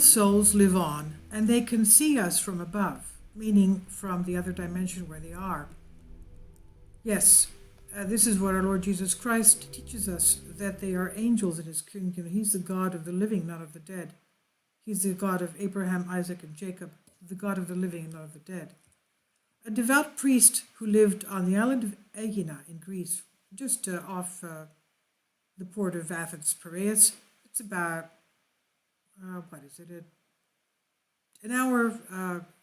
Those souls live on, and they can see us from above, meaning from the other dimension where they are. Yes, this is what our Lord Jesus Christ teaches us, that they are angels in his kingdom. He's the God of the living, not of the dead. He's the God of Abraham, Isaac, and Jacob, the God of the living and not of the dead. A devout priest who lived on the island of Aegina in Greece, just off the port of Athens, Piraeus. It's about, an hour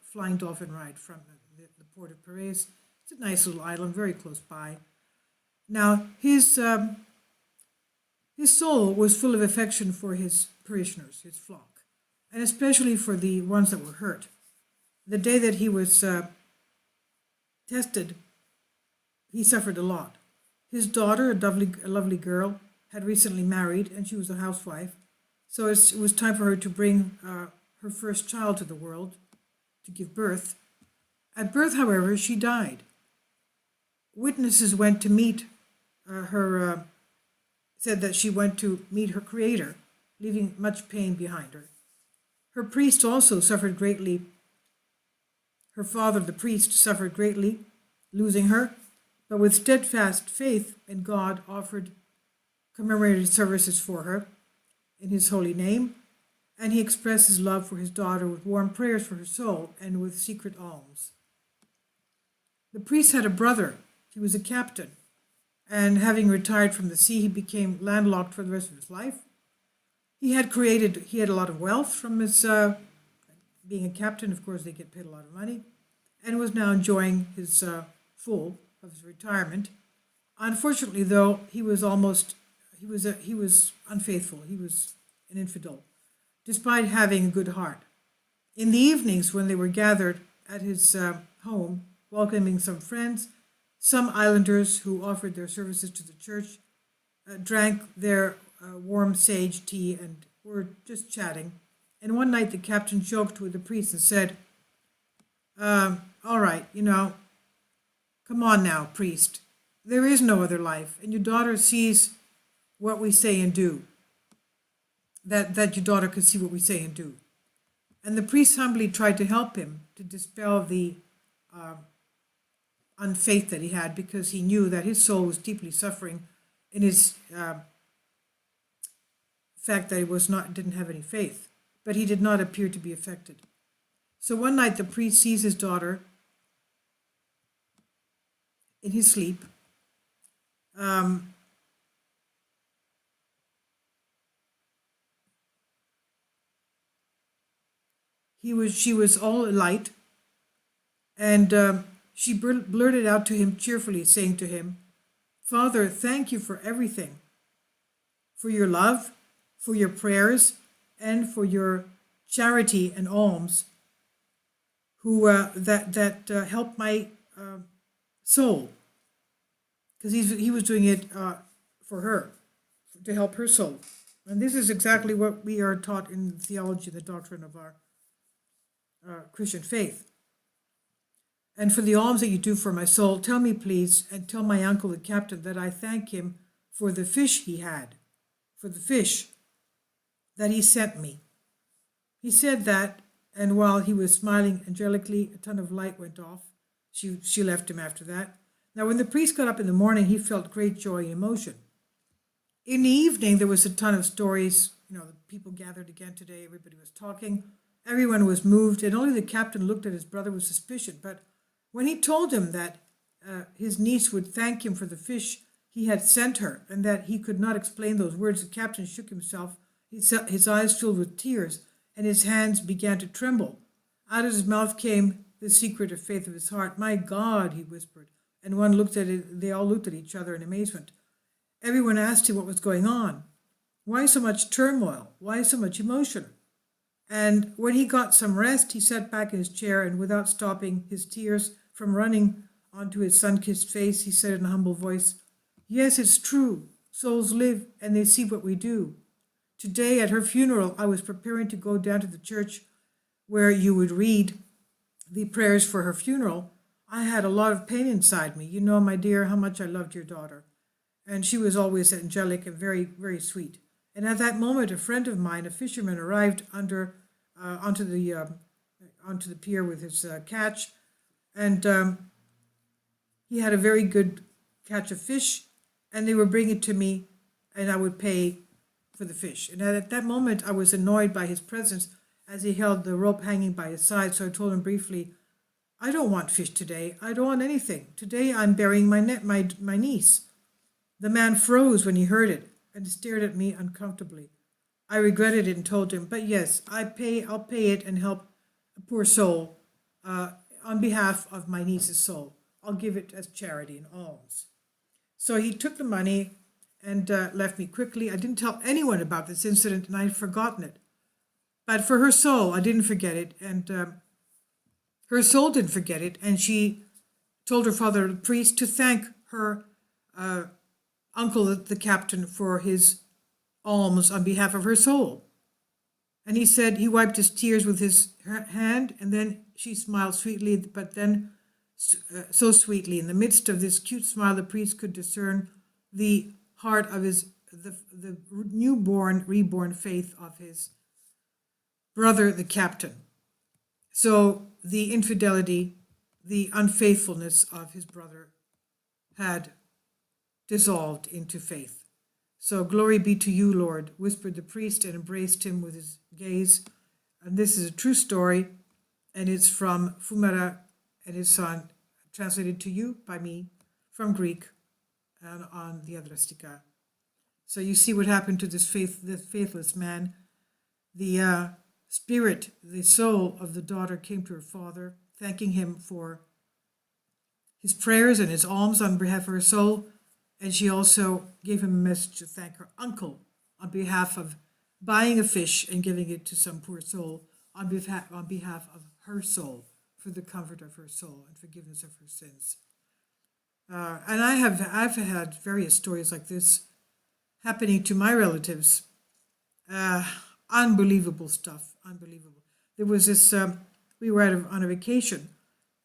flying dolphin ride from the port of Piraeus. It's a nice little island, very close by. Now, his soul was full of affection for his parishioners, his flock, and especially for the ones that were hurt. The day that he was tested, he suffered a lot. His daughter, a lovely girl, had recently married, and she was a housewife. So it was time for her to bring her first child to the world, to give birth. At birth, however, she died. Witnesses went to meet her, said that she went to meet her creator, leaving much pain behind her. Her priest also suffered greatly. Her father, the priest, suffered greatly, losing her, but with steadfast faith in God offered commemorated services for her in his holy name, and he expressed his love for his daughter with warm prayers for her soul and with secret alms. The priest had a brother. He was a captain, and having retired from the sea, he became landlocked for the rest of his life. He had a lot of wealth from his being a captain. Of course, they get paid a lot of money, and was now enjoying his full of his retirement. Unfortunately, though, he was unfaithful. He was an infidel, despite having a good heart. In the evenings, when they were gathered at his home, welcoming some friends, some islanders who offered their services to the church drank their warm sage tea and were just chatting. And one night the captain joked with the priest and said, all right, come on now, priest. There is no other life, and your daughter sees what we say and do. That your daughter could see what we say and do. And the priest humbly tried to help him to dispel the unfaith that he had, because he knew that his soul was deeply suffering in his fact that he didn't have any faith. But he did not appear to be affected. So one night the priest sees his daughter in his sleep. She was all alight, and she blurted out to him cheerfully, saying to him, "Father, thank you for everything, for your love, for your prayers, and for your charity and alms, that helped my soul," because he was doing it for her, to help her soul. And this is exactly what we are taught in theology, the doctrine of our Christian faith. "And for the alms that you do for my soul, tell me, please, and tell my uncle, the captain, that I thank him for the fish he had, for the fish that he sent me." He said that, and while he was smiling angelically, a ton of light went off. She left him after that. Now, when the priest got up in the morning, he felt great joy and emotion. In the evening, there was a ton of stories. The people gathered again today. Everybody was talking. Everyone was moved, and only the captain looked at his brother with suspicion. But when he told him that his niece would thank him for the fish he had sent her, and that he could not explain those words, the captain shook himself. His eyes filled with tears, and his hands began to tremble. Out of his mouth came the secret of faith of his heart. "My God," he whispered, and they all looked at each other in amazement. Everyone asked him what was going on. Why so much turmoil? Why so much emotion? And when he got some rest, he sat back in his chair, and without stopping his tears from running onto his sun-kissed face, he said in a humble voice, "Yes, it's true. Souls live, and they see what we do. Today, at her funeral, I was preparing to go down to the church where you would read the prayers for her funeral. I had a lot of pain inside me. You know, my dear, how much I loved your daughter. And she was always angelic and very, very sweet. And at that moment, a friend of mine, a fisherman, arrived under onto the pier with his catch, and he had a very good catch of fish, and they would bring it to me, and I would pay for the fish. And at that moment, I was annoyed by his presence as he held the rope hanging by his side. So I told him briefly, "I don't want fish today. I don't want anything. Today I'm burying my niece." The man froze when he heard it and stared at me uncomfortably. I regretted it and told him, "But yes, I'll pay it and help a poor soul on behalf of my niece's soul. I'll give it as charity and alms." So he took the money and left me quickly. I didn't tell anyone about this incident, and I had forgotten it. But for her soul, I didn't forget it, and her soul didn't forget it, and she told her father, the priest, to thank her uncle, the captain, for his alms on behalf of her soul. And he said he wiped his tears with his hand, and then she smiled sweetly, but then so sweetly. In the midst of this cute smile, the priest could discern the heart of the newborn, reborn faith of his brother, the captain. So the infidelity, the unfaithfulness of his brother had dissolved into faith. So glory be to you, Lord, whispered the priest and embraced him with his gaze. And this is a true story, and it's from Filmora and his son, translated to you by me from Greek and on Diadrastika. So you see what happened to this faithless man. The spirit, the soul of the daughter came to her father, thanking him for his prayers and his alms on behalf of her soul. And she also gave him a message to thank her uncle on behalf of buying a fish and giving it to some poor soul on behalf of her soul, for the comfort of her soul and forgiveness of her sins. And I've had various stories like this happening to my relatives. Unbelievable stuff, unbelievable. There was this, we were on a vacation,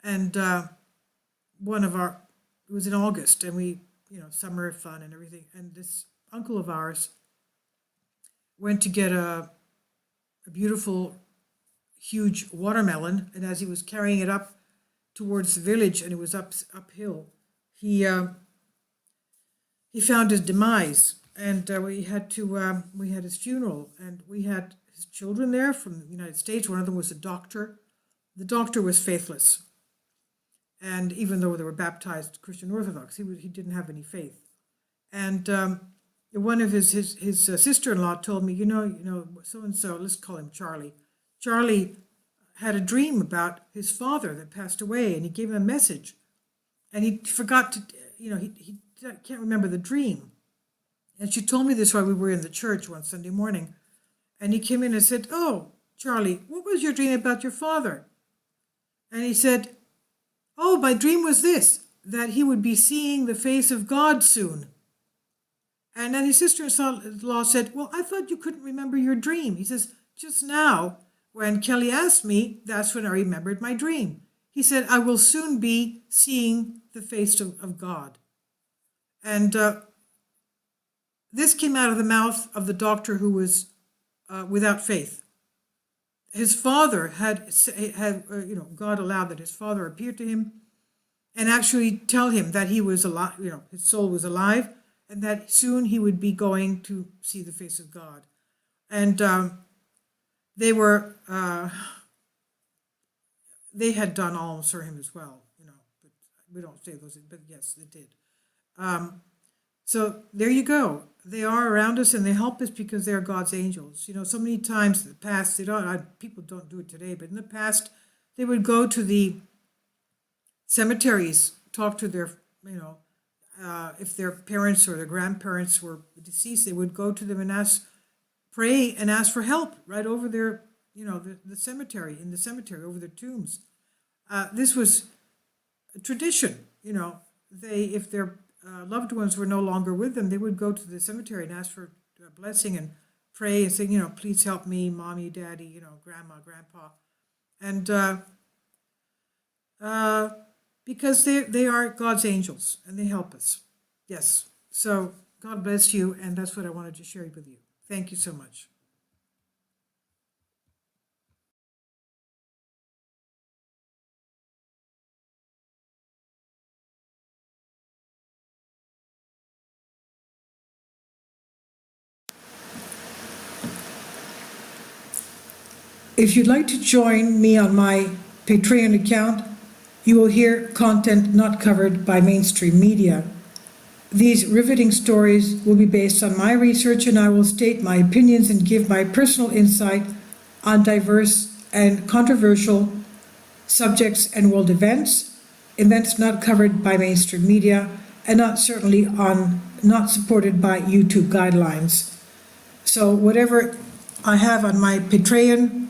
and it was in August, and we, summer fun and everything. And this uncle of ours went to get a beautiful, huge watermelon, and as he was carrying it up towards the village, and it was uphill, he found his demise, and we had his funeral, and we had his children there from the United States. One of them was a doctor. The doctor was faithless, and even though they were baptized Christian Orthodox, he didn't have any faith. And one of his sister-in-law told me, so and so, let's call him Charlie. Charlie had a dream about his father that passed away, and he gave him a message, and he forgot to, he can't remember the dream. And she told me this while we were in the church one Sunday morning, and he came in and said, "Oh, Charlie, what was your dream about your father?" And he said, "Oh, my dream was this, that he would be seeing the face of God soon." And then his sister-in-law said, "Well, I thought you couldn't remember your dream." He says, "Just now, when Kelly asked me, that's when I remembered my dream." He said, "I will soon be seeing the face of God." And this came out of the mouth of the doctor who was without faith. His father had God allowed that his father appeared to him and actually tell him that he was alive, his soul was alive, and that soon he would be going to see the face of God. And they had done alms for him as well, but we don't say those, but yes, they did. So there you go. They are around us and they help us because they are God's angels. So many times in the past, people don't do it today, but in the past, they would go to the cemeteries, talk to their, if their parents or their grandparents were deceased, they would go to them and pray and ask for help right over their, the cemetery, in the cemetery, over their tombs. This was a tradition, if their loved ones were no longer with them, they would go to the cemetery and ask for a blessing and pray and say, "Please help me, mommy, daddy, grandma, grandpa." And because they are God's angels and they help us. Yes. So God bless you, and that's what I wanted to share with you. Thank you so much. If you'd like to join me on my Patreon account, you will hear content not covered by mainstream media. These riveting stories will be based on my research, and I will state my opinions and give my personal insight on diverse and controversial subjects and world events not covered by mainstream media, and not supported by YouTube guidelines. So whatever I have on my Patreon,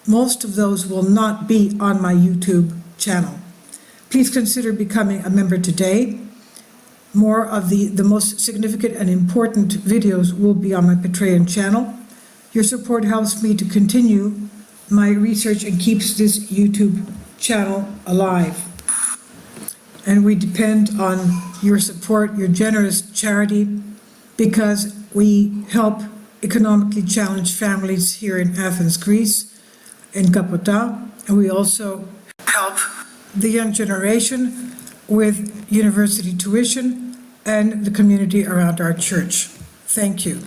most of those will not be on my YouTube channel. Please consider becoming a member today. More of the most significant and important videos will be on my Patreon channel. Your support helps me to continue my research and keeps this YouTube channel alive. And we depend on your support, your generous charity, because we help economically challenged families here in Athens, Greece, in Kapota, and we also help the young generation with university tuition and the community around our church. Thank you.